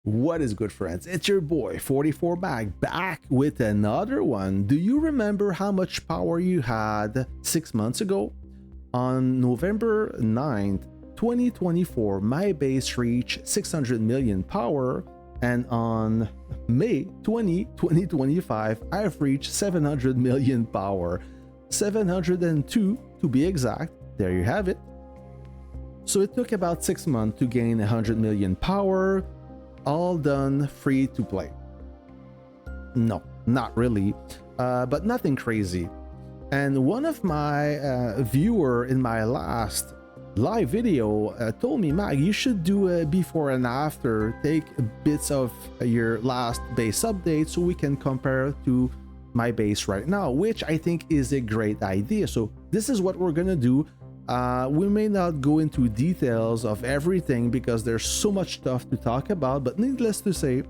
What is good, friends? It's your boy 44 back with another one. Do you remember how much power you had 6 months ago? On November 9th, 2024, my base reached 600 million power, and on May 20, 2025, I've reached 700 million power. 702 to be exact. There you have it. So it took about 6 months to gain 100 million power, all done free to play. No, not really, but nothing crazy. And one of my viewer in my last live video told me, Mag, you should do a before and after, take bits of your last base update so we can compare to my base right now, which I think is a great idea. So this is what we're gonna do. We may not go into details of everything because there's so much stuff to talk about, but needless to say,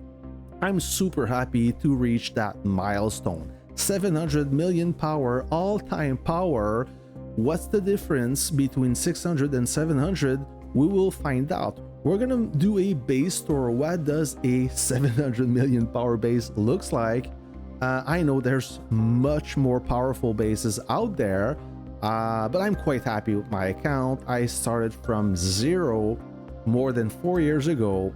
I'm super happy to reach that milestone. 700 million power, all-time power. What's the difference between 600 and 700? We will find out. We're gonna do a base tour. What does a 700 million power base looks like? I know there's much more powerful bases out there, but I'm quite happy with my account. I started from zero more than 4 years ago,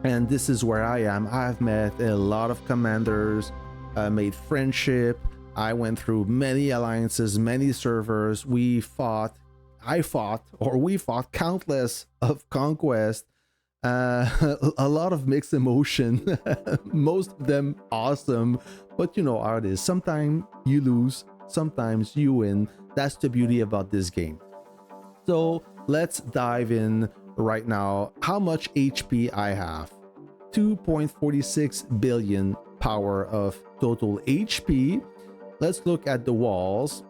and this is where I am. I've met a lot of commanders, made friendship. I went through many alliances, many servers. We fought countless of conquest. A lot of mixed emotion, most of them awesome, but you know how it is. Sometimes you lose, sometimes you win. That's the beauty about this game. So let's dive in right now. How much HP I have? 2.46 billion power of total HP. Let's look at the walls.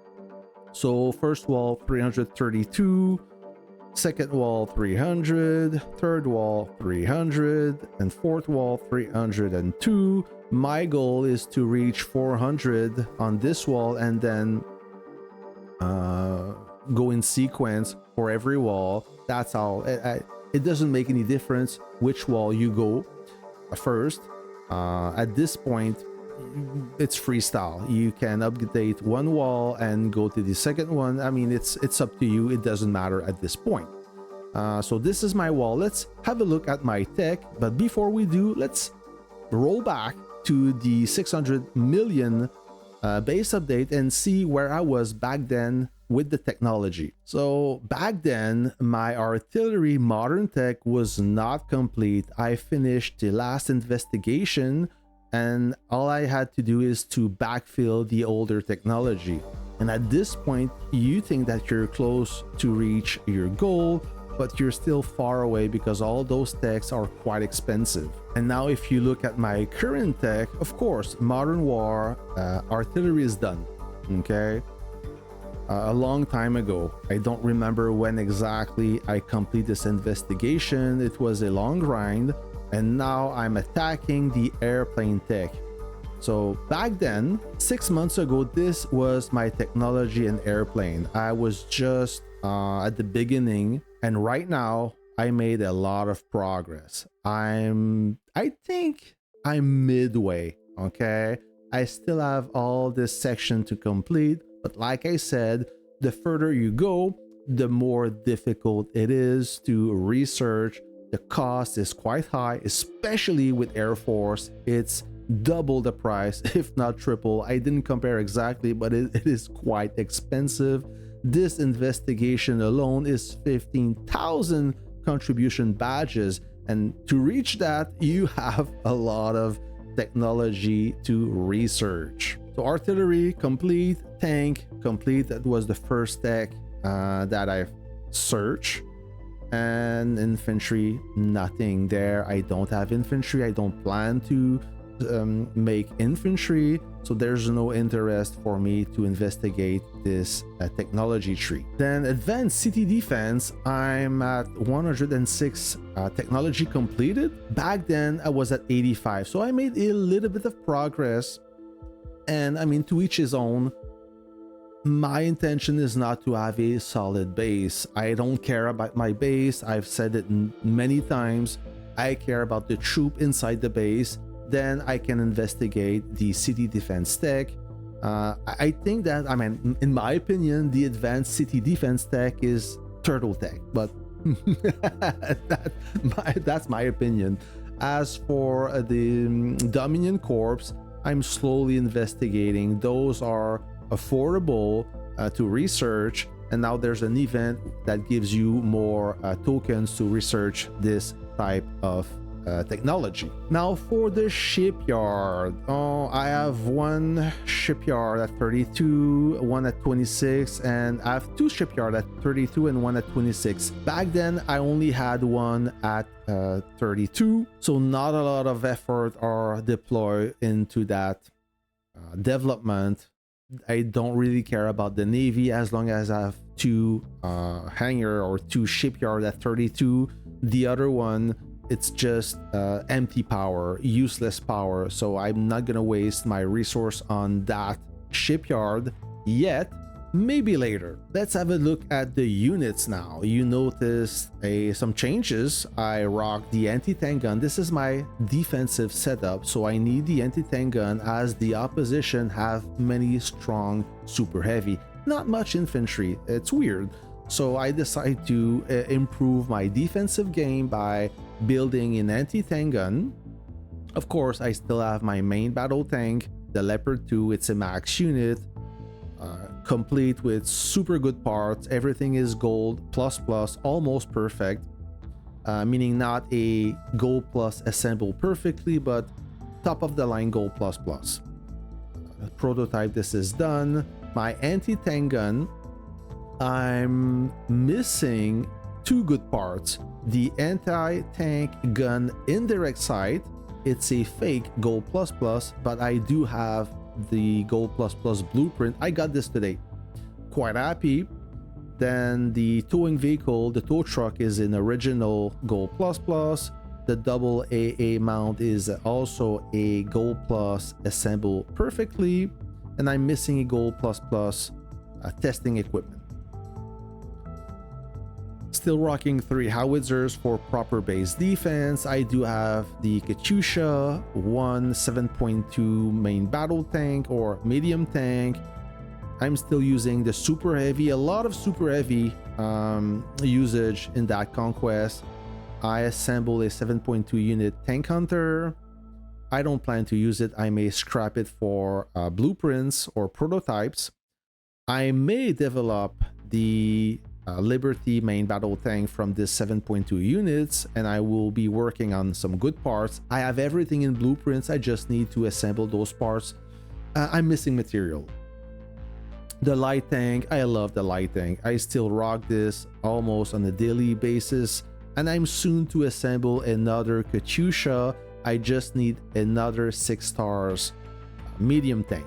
So first wall 332, second wall 300, third wall 300, and fourth wall 302. My goal is to reach 400 on this wall and then go in sequence for every wall. That's how it doesn't make any difference which wall you go first. At this point, it's freestyle. You can update one wall and go to the second one. I mean, it's up to you. It doesn't matter at this point. So this is my wall. Let's have a look at my tech, but before we do, let's roll back to the 600 million base update and see where I was back then with the technology. So back then, my artillery modern tech was not complete. I finished the last investigation, and all I had to do is to backfill the older technology. And at this point, you think that you're close to reach your goal, but you're still far away because all those techs are quite expensive. And now if you look at my current tech, of course, modern war, artillery is done, okay? A long time ago. I don't remember when exactly I completed this investigation. It was a long grind, and now I'm attacking the airplane tech. So back then, 6 months ago, this was my technology and airplane. I was just at the beginning, and right now I made a lot of progress. I think I'm midway, okay? I still have all this section to complete, but like I said, the further you go, the more difficult it is to research. The cost is quite high, especially with Air Force. It's double the price, if not triple. I didn't compare exactly, but it is quite expensive. This investigation alone is 15,000 contribution badges, and to reach that, you have a lot of technology to research. So artillery complete, tank complete. That was the first tech that I've searched. And infantry, nothing there. I don't have infantry. I don't plan to make infantry, so there's no interest for me to investigate this technology tree. Then advanced city defense, I'm at 106 technology completed. Back then I was at 85, so I made a little bit of progress. And I mean, to each his own. My intention is not to have a solid base. I don't care about my base. I've said it many times. I care about the troop inside the base, then I can investigate the city defense tech. I think that, I mean, in my opinion, the advanced city defense tech is turtle tech, but that's my opinion. As for the Dominion Corps, I'm slowly investigating. Those are affordable to research, and now there's an event that gives you more tokens to research this type of technology. Now for the shipyard, I have one shipyard at 32, one at 26, and I have two shipyard at 32 and one at 26. Back then I only had one at 32, so not a lot of effort are deployed into that development. I don't really care about the Navy as long as I have two hangar or two shipyard at 32. The other one, it's just empty power, useless power, so I'm not gonna waste my resource on that shipyard yet. Maybe later. Let's have a look at the units now. You notice some changes. I rock the anti-tank gun. This is my defensive setup, so I need the anti-tank gun as the opposition have many strong super heavy, not much infantry. It's weird. So I decide to improve my defensive game by building an anti-tank gun. Of course, I still have my main battle tank, the Leopard 2. It's a max unit, complete with super good parts. Everything is gold plus plus, almost perfect, meaning not a gold plus assembled perfectly, but top of the line gold plus plus. Prototype, this is done. My anti-tank gun, I'm missing two good parts. The anti-tank gun indirect sight, it's a fake gold plus plus, but I do have the gold plus plus blueprint. I got this today, quite happy. Then the towing vehicle, the tow truck, is in original gold plus plus. The double AA mount is also a gold plus assembled perfectly, and I'm missing a gold plus plus testing equipment. Still rocking 3 howitzers for proper base defense. I do have the Katyusha, one 7.2 main battle tank or medium tank. I'm still using the super heavy, a lot of super heavy usage in that conquest. I assembled a 7.2 unit tank hunter. I don't plan to use it. I may scrap it for blueprints or prototypes. I may develop the Liberty main battle tank from this 7.2 units, and I will be working on some good parts. I have everything in blueprints. I just need to assemble those parts. I'm missing material. The light tank, I love the light tank. I still rock this almost on a daily basis, and I'm soon to assemble another Katyusha. I just need another 6 stars medium tank.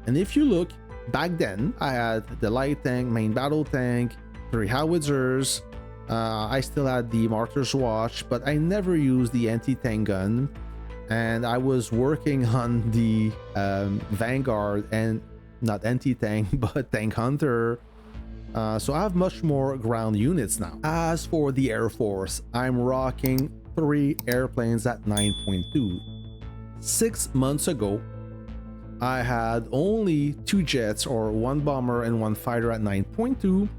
And if you look, back then I had the light tank, main battle tank, 3 howitzers. I still had the Martyr's Watch, but I never used the anti-tank gun, and I was working on the Vanguard, and not anti-tank but tank hunter. So I have much more ground units now. As for the Air Force, I'm rocking 3 airplanes at 9.2. 6 months ago I had only 2 jets, or 1 bomber and 1 fighter at 9.2.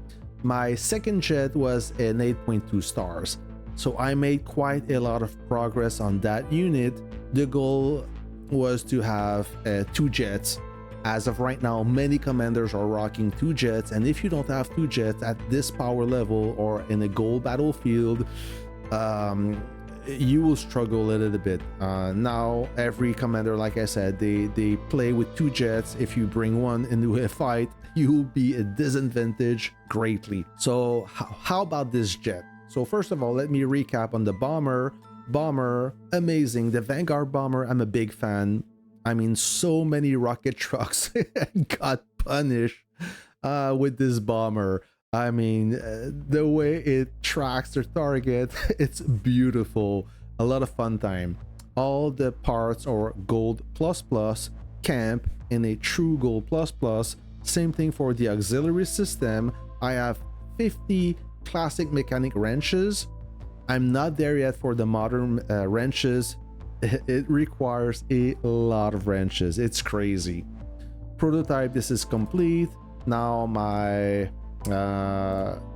My second jet was an 8.2 stars. So I made quite a lot of progress on that unit. The goal was to have 2 jets. As of right now, many commanders are rocking 2 jets, and if you don't have 2 jets at this power level or in a gold battlefield, you will struggle a little bit. Now every commander, like I said, they play with 2 jets. If you bring one into a fight, you'll be a disadvantage greatly. So how about this jet? So first of all, let me recap on the bomber. Amazing. The Vanguard bomber, I'm a big fan. I mean, so many rocket trucks got punished with this bomber. I mean, the way it tracks their target, it's beautiful. A lot of fun time. All the parts are gold plus plus, camp in a true gold plus plus. Same thing for the auxiliary system. I have 50 classic mechanic wrenches, I'm not there yet for the modern wrenches. It requires a lot of wrenches. It's crazy. Prototype, this is complete. Now my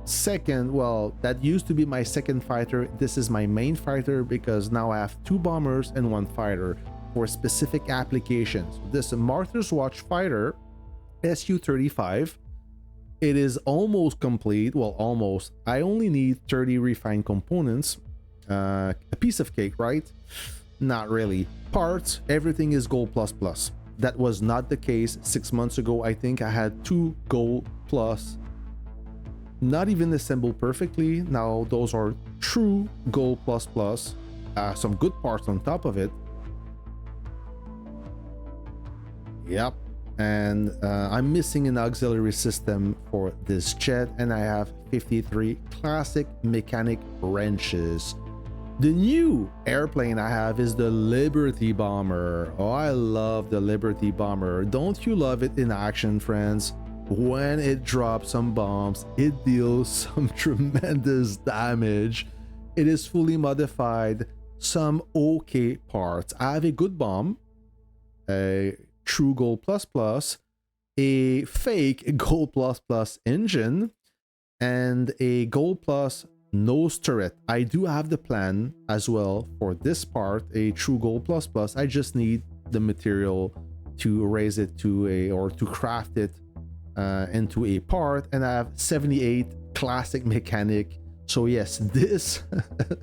second, well, that used to be my second fighter. This is my main fighter because now I have 2 bombers and 1 fighter for specific applications. This Martyr's Watch fighter, SU-35, it is almost complete. Well, almost. I only need 30 refined components. A piece of cake, right? Not really. Parts, everything is gold plus plus. That was not the case 6 months ago. I think I had 2 gold plus, not even assembled perfectly. Now those are true gold plus plus. Some good parts on top of it. Yep. And I'm missing an auxiliary system for this jet, and I have 53 classic mechanic wrenches. The new airplane I have is the Liberty Bomber. Oh, I love the Liberty Bomber. Don't you love it in action, friends? When it drops some bombs, it deals some tremendous damage. It is fully modified, some okay parts. I have a good bomb, a true gold plus plus, a fake gold plus plus engine, and a gold plus nose turret. I do have the plan as well for this part, a true gold plus plus. I just need the material to raise it to a, or to craft it into a part, and I have 78 classic mechanic. So yes, this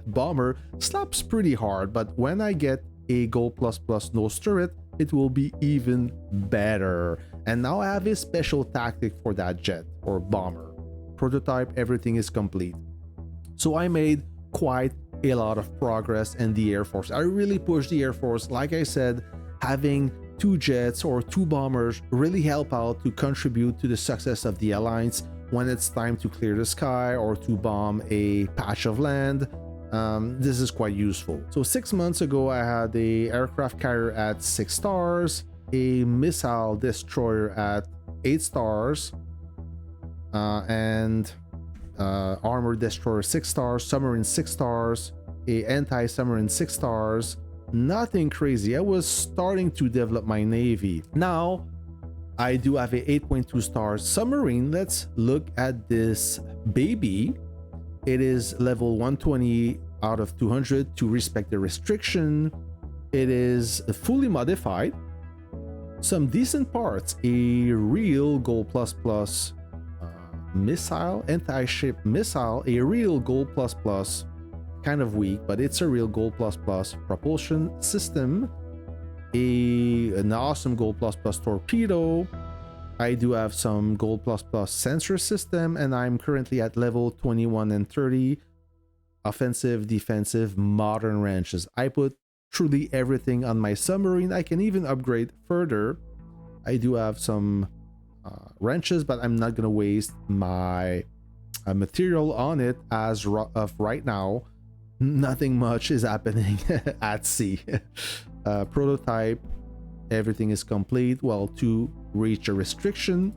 bomber slaps pretty hard, but when I get a gold plus plus nose turret, it will be even better. And now I have a special tactic for that jet or bomber. Prototype, everything is complete. So I made quite a lot of progress in the Air Force. I really pushed the Air Force. Like I said, having 2 jets or 2 bombers really help out to contribute to the success of the Alliance when it's time to clear the sky or to bomb a patch of land. This is quite useful. So 6 months ago, I had a aircraft carrier at 6 stars, a missile destroyer at 8 stars, and armor destroyer 6 stars, submarine 6 stars, a anti-submarine 6 stars. Nothing crazy. I was starting to develop my navy. Now I do have a 8.2 stars submarine. Let's look at this baby. It is level 120 out of 200 to respect the restriction. It is fully modified. Some decent parts, a real gold plus plus missile, anti-ship missile, a real gold plus plus, kind of weak, but it's a real gold plus plus propulsion system, an awesome gold plus plus torpedo. I do have some gold plus plus sensor system, and I'm currently at level 21 and 30 offensive, defensive, modern wrenches. I put truly everything on my submarine. I can even upgrade further. I do have some wrenches, but I'm not gonna waste my material on it as of right now. Nothing much is happening at sea. Prototype, everything is complete. Well, to reach a restriction.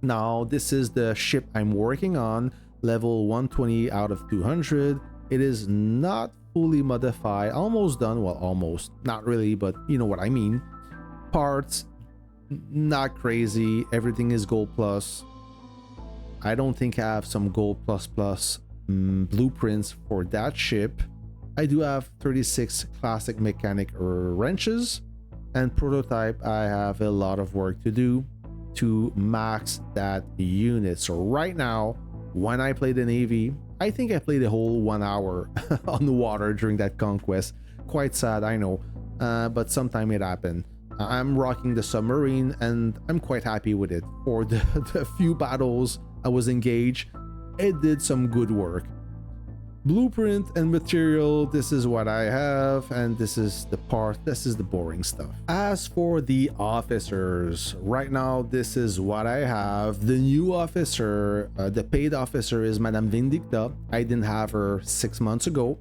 Now this is the ship I'm working on, level 120 out of 200. It is not fully modified, almost done. Well, almost, not really, but you know what I mean. Parts, not crazy. Everything is gold plus. I don't think I have some gold plus plus blueprints for that ship. I do have 36 classic mechanic wrenches, and prototype, I have a lot of work to do to max that unit. So right now, when I play the Navy, I think I played a whole 1 hour on the water during that conquest. Quite sad, I know, but sometime it happened. I'm rocking the submarine, and I'm quite happy with it. For the few battles I was engaged, it did some good work. Blueprint and material, this is what I have, and this is the part, this is the boring stuff. As for the officers, right now this is what I have. The new officer, the paid officer, is Madame Vindicta. I didn't have her 6 months ago.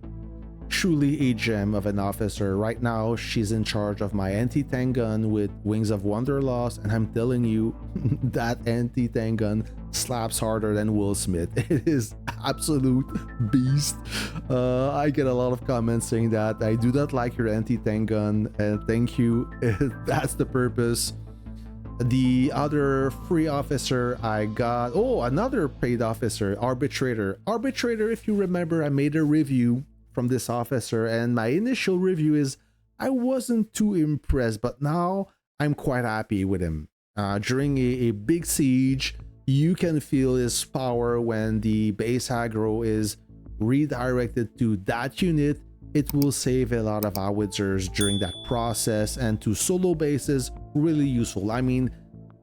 truly a gem of an officer. Right now, she's in charge of my anti-tank gun with Wings of Wanderlust, and I'm telling you, that anti-tank gun slaps harder than Will Smith. It is absolute beast. I get a lot of comments saying that I do not like your anti-tank gun, and thank you. That's the purpose. The other free officer I got, oh, another paid officer, Arbitrator. Arbitrator, if you remember, I made a review from this officer, and my initial review is I wasn't too impressed, but now I'm quite happy with him. During a big siege, you can feel his power when the base aggro is redirected to that unit. It will save a lot of howitzers during that process, and to solo bases, really useful. I mean,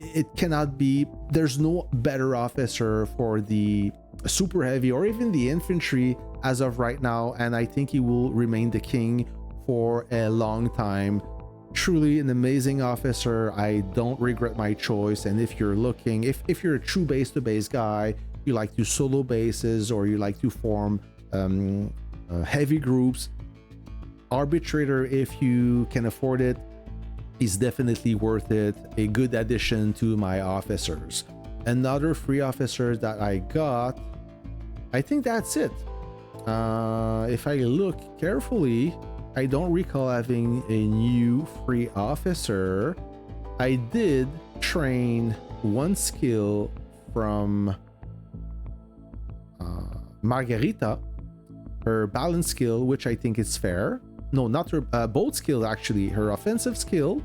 it cannot be, there's no better officer for the super heavy or even the infantry as of right now, and I think he will remain the king for a long time. Truly an amazing officer. I don't regret my choice. And if you're looking, if you're a true base to base guy, you like to solo bases or you like to form heavy groups, Arbitrator, if you can afford it, is definitely worth it. A good addition to my officers. Another free officer that I got, I think that's it. If I look carefully, I don't recall having a new free officer. I did train one skill from Margarita, her balance skill, which I think is fair. No, not her both skill, actually, her offensive skill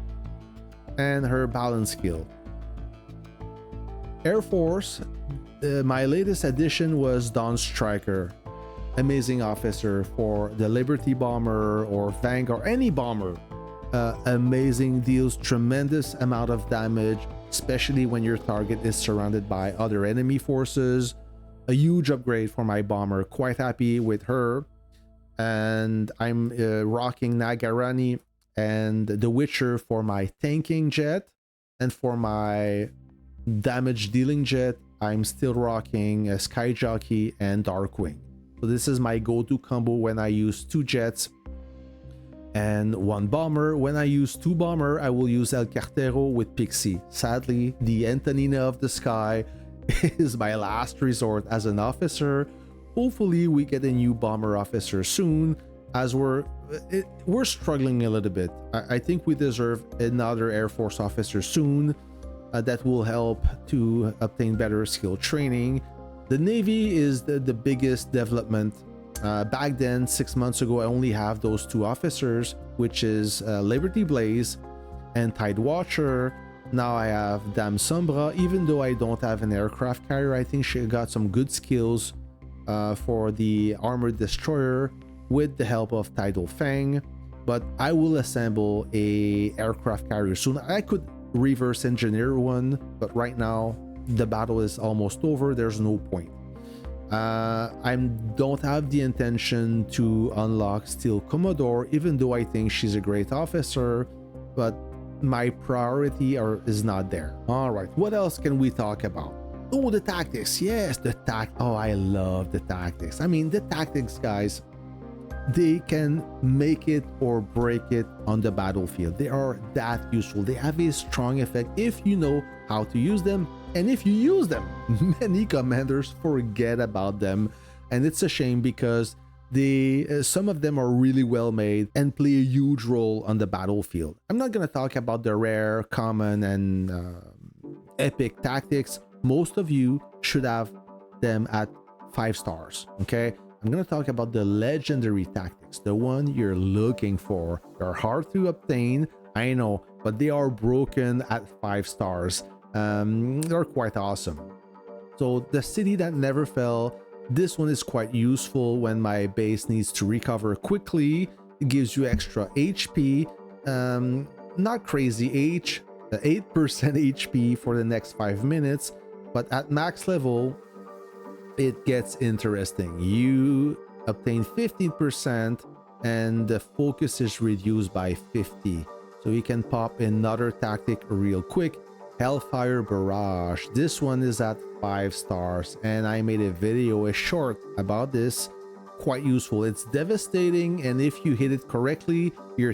and her balance skill. Air Force, my latest addition was Dawn Striker. Amazing officer for the Liberty Bomber or Vanguard, any bomber. Amazing, deals tremendous amount of damage, especially when your target is surrounded by other enemy forces. A huge upgrade for my bomber. Quite happy with her. And I'm rocking Nagarani and the Witcher for my tanking jet, and for my damage dealing jet I'm still rocking Sky Jockey and Darkwing. So this is my go-to combo when I use 2 jets and 1 bomber. When I use 2 bomber, I will use El Cartero with Pixie. Sadly, the Antonina of the Sky is my last resort as an officer. Hopefully we get a new bomber officer soon, as we're struggling a little bit. I think we deserve another Air Force officer soon that will help to obtain better skill training. The Navy is the biggest development. Back then, 6 months ago, I only have those 2 officers, which is Liberty Blaze and Tide Watcher. Now I have Dame Sombra. Even though I don't have an aircraft carrier, I think she got some good skills for the armored destroyer with the help of Tidal Fang. But I will assemble a aircraft carrier soon. I could reverse engineer one, but right now the battle is almost over. There's no point. I don't have the intention to unlock Steel Commodore, even though I think she's a great officer, but my priority is not there. All right, what else can we talk about? Oh, the tactics. Yes, oh, I love the tactics. I mean, the tactics, guys, they can make it or break it on the battlefield. They are that useful. They have a strong effect if you know how to use them, and if you use them. Many commanders forget about them, and it's a shame because some of them are really well made and play a huge role on the battlefield. I'm not going to talk about the rare, common, and epic tactics. Most of you should have them at 5 stars, okay? I'm going to talk about the legendary tactics, the one you're looking for. They're hard to obtain, I know, but they are broken at 5 stars. They're quite awesome. So the City That Never Fell, this one is quite useful when my base needs to recover quickly. It gives you extra HP, not crazy 8% HP for the next 5 minutes, but at max level it gets interesting. You obtain 15% and the focus is reduced by 50, so you can pop another tactic real quick. Hellfire Barrage, this one is at 5 stars, and I made a video, a short about this. quite useful. It's devastating, and if you hit it correctly, your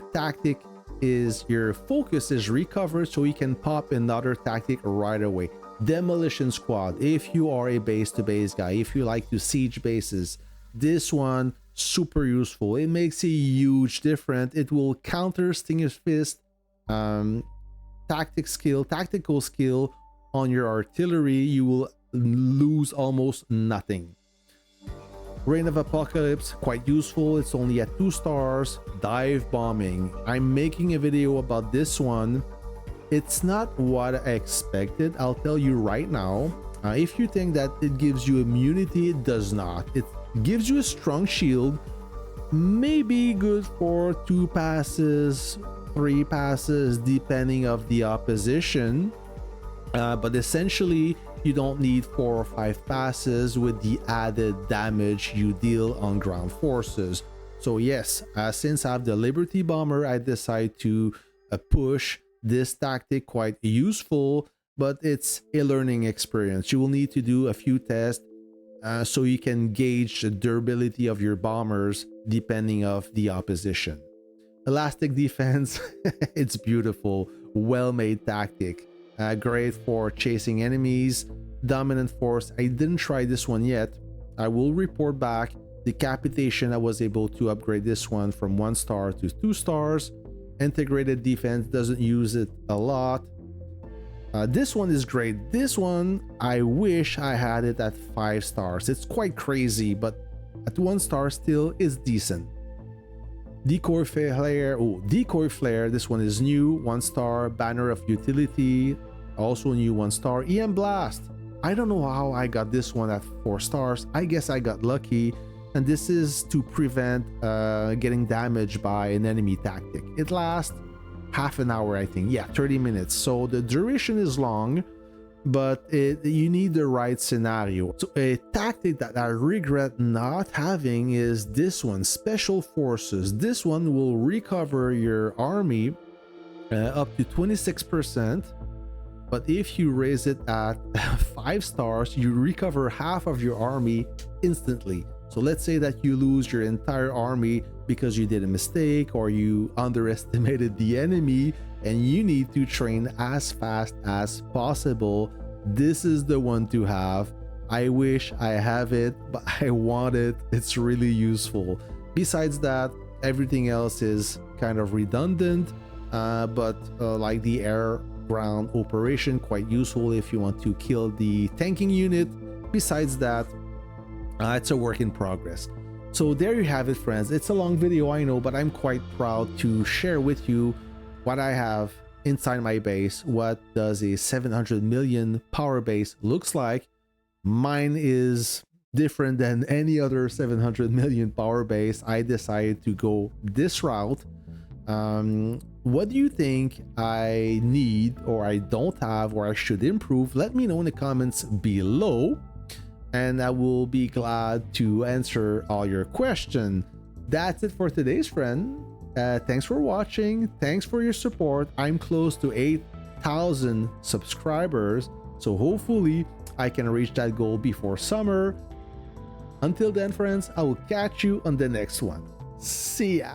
focus is recovered, so you can pop another tactic right away. Demolition Squad, if you are a base-to-base guy, if you like to siege bases, this one super useful. It makes a huge difference. It will counter Stinger's Fist, tactical skill on your artillery. You will lose almost nothing. Reign of Apocalypse, quite useful. It's only at 2 stars. Dive bombing, I'm making a video about this one. It's not what I expected, I'll tell you right now. If you think that it gives you immunity, it does not. It gives you a strong shield, maybe good for 2 passes, 3 passes, depending of the opposition, but essentially you don't need 4 or 5 passes with the added damage you deal on ground forces. So yes, since I have the Liberty Bomber, I decide to push this tactic. Quite useful, but it's a learning experience. You will need to do a few tests so you can gauge the durability of your bombers depending of the opposition. Elastic Defense, it's beautiful, well-made tactic. Great for chasing enemies. Dominant Force, I didn't try this one yet. I will report back. Decapitation, I was able to upgrade this one from 1 star to 2 stars. Integrated Defense, doesn't use it a lot. This one is great. This one, I wish I had it at 5 stars. It's quite crazy, but at 1 star still is decent. Decoy Flare, this one is new, 1 star. Banner of Utility, also new, 1 star. EM Blast, I don't know how I got this one at 4 stars. I guess I got lucky, and this is to prevent getting damaged by an enemy tactic. It lasts half an hour, I think. Yeah, 30 minutes. So the duration is long, but you need the right scenario. So a tactic that I regret not having is this one, Special Forces. This one will recover your army up to 26%, but if you raise it at 5 stars, you recover half of your army instantly. So let's say that you lose your entire army because you did a mistake or you underestimated the enemy and you need to train as fast as possible. This is the one to have. I wish I have it, but I want it. It's really useful. Besides that, everything else is kind of redundant, but like the air ground operation, quite useful if you want to kill the tanking unit. Besides that, it's a work in progress. So there you have it, friends. It's a long video, I know, but I'm quite proud to share with you what I have inside my base. What does a 700 million power base looks like. Mine is different than any other 700 million power base. I decided to go this route. What do you think I need, or I don't have, or I should improve? Let me know in the comments below, and I will be glad to answer all your questions. That's it for today's friend. Thanks for watching. Thanks for your support. I'm close to 8,000 subscribers, so hopefully I can reach that goal before summer. Until then, friends, I will catch you on the next one. See ya.